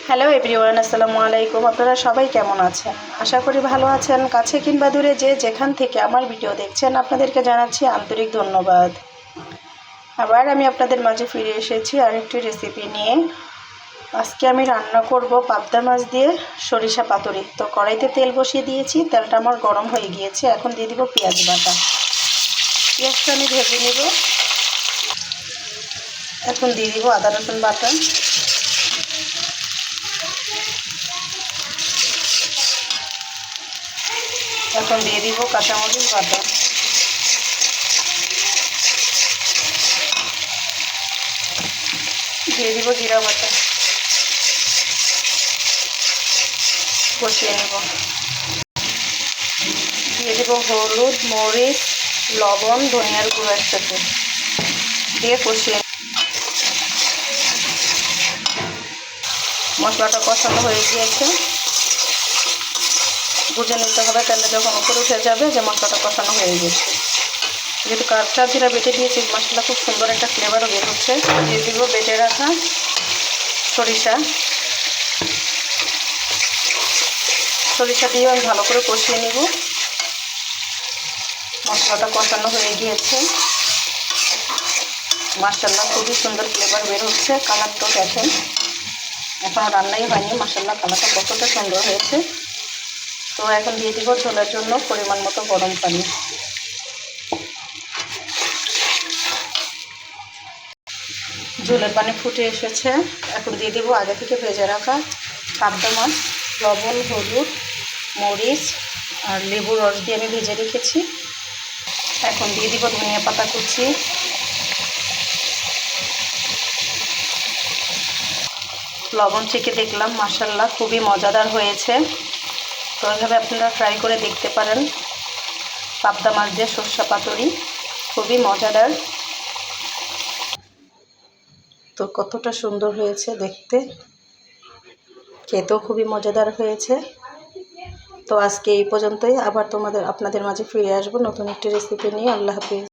Hello everyone, আসসালামু আলাইকুম। আপনারা সবাই কেমন আছেন? আশা করি ভালো আছেন। কাছে কিংবা দূরে যে যেখান থেকে আমার ভিডিও দেখছেন, আপনাদেরকে জানাচ্ছি আন্তরিক ধন্যবাদ। আবার আমি আপনাদের মাঝে ফিরে এসেছি আরেকটি রেসিপি নিয়ে। আজকে আমি রান্না করব পাবদা মাছ দিয়ে সরিষা পাতুরি। তো কড়াইতে তেল বসিয়ে দিয়েছি, তেলটা আমার গরম হয়ে গিয়েছে। এখন দিয়ে দিব পেঁয়াজ বাটা। পেঁয়াজটা আমি ভেজে নেব। এখন দিয়ে দিব আদা রসুন বাটা, এখন দিয়ে দিব কাঁচামরিচ বাটা, দিয়ে দিব জিরা বাটা, কষিয়ে নেব। দিয়ে দেব হলুদ, মরিচ, লবণ, ধনিয়ার গুঁড়ো একসাথে দিয়ে কষিয়ে। মশলাটা কষানো হয়ে গিয়েছে। বুঝে নিতে হবে তেলটা যখন উপরে উঠে যাবে যে মশলাটা কষানো হয়ে গেছে। যেহেতু কাঁচা জিরা বেটে দিয়েছি, মশলা খুব সুন্দর একটা ফ্লেভারও বের হচ্ছে। দিয়ে দিব বেটে রাখা সরিষা। সরিষা দিয়ে আমি ভালো করে কষিয়ে নিব। মশলাটা কষানো হয়ে গিয়েছে। মাশাআল্লাহ খুবই সুন্দর ফ্লেভার বের হচ্ছে। কালারটাও দেখেন, এখনও রান্নাই হয়নি। মাশাআল্লাহ কালারটা কতটা সুন্দর হয়েছে। তো এখন দিয়ে দিব ঝোলের জন্য পরিমাণ মতো গরম পানি। ঝোলের পানি ফুটে এসেছে। এখন দিয়ে দিব আগে থেকে ভেজে রাখা পাবদা মাছ। লবণ, হলুদ, মরিচ আর লেবুর রস দিয়ে আমি ভেজে রেখেছি। এখন দিয়ে দিব ধনিয়া পাতা কুচি, লবণ চেখে দেখলাম মাশাআল্লাহ খুবই মজাদার হয়েছে। তো এইভাবে আপনারা ট্রাই করে দেখতে পারেন। পাবদা মাছ দিয়ে সরষা পাতুরি খুবই মজাদার। তো কতটা সুন্দর হয়েছে দেখতে, খেতেও খুবই মজাদার হয়েছে। তো আজকে এই পর্যন্তই। আবার আপনাদের মাঝে ফিরে আসবো নতুন একটি রেসিপি নিয়ে। আল্লাহ হাফিজ।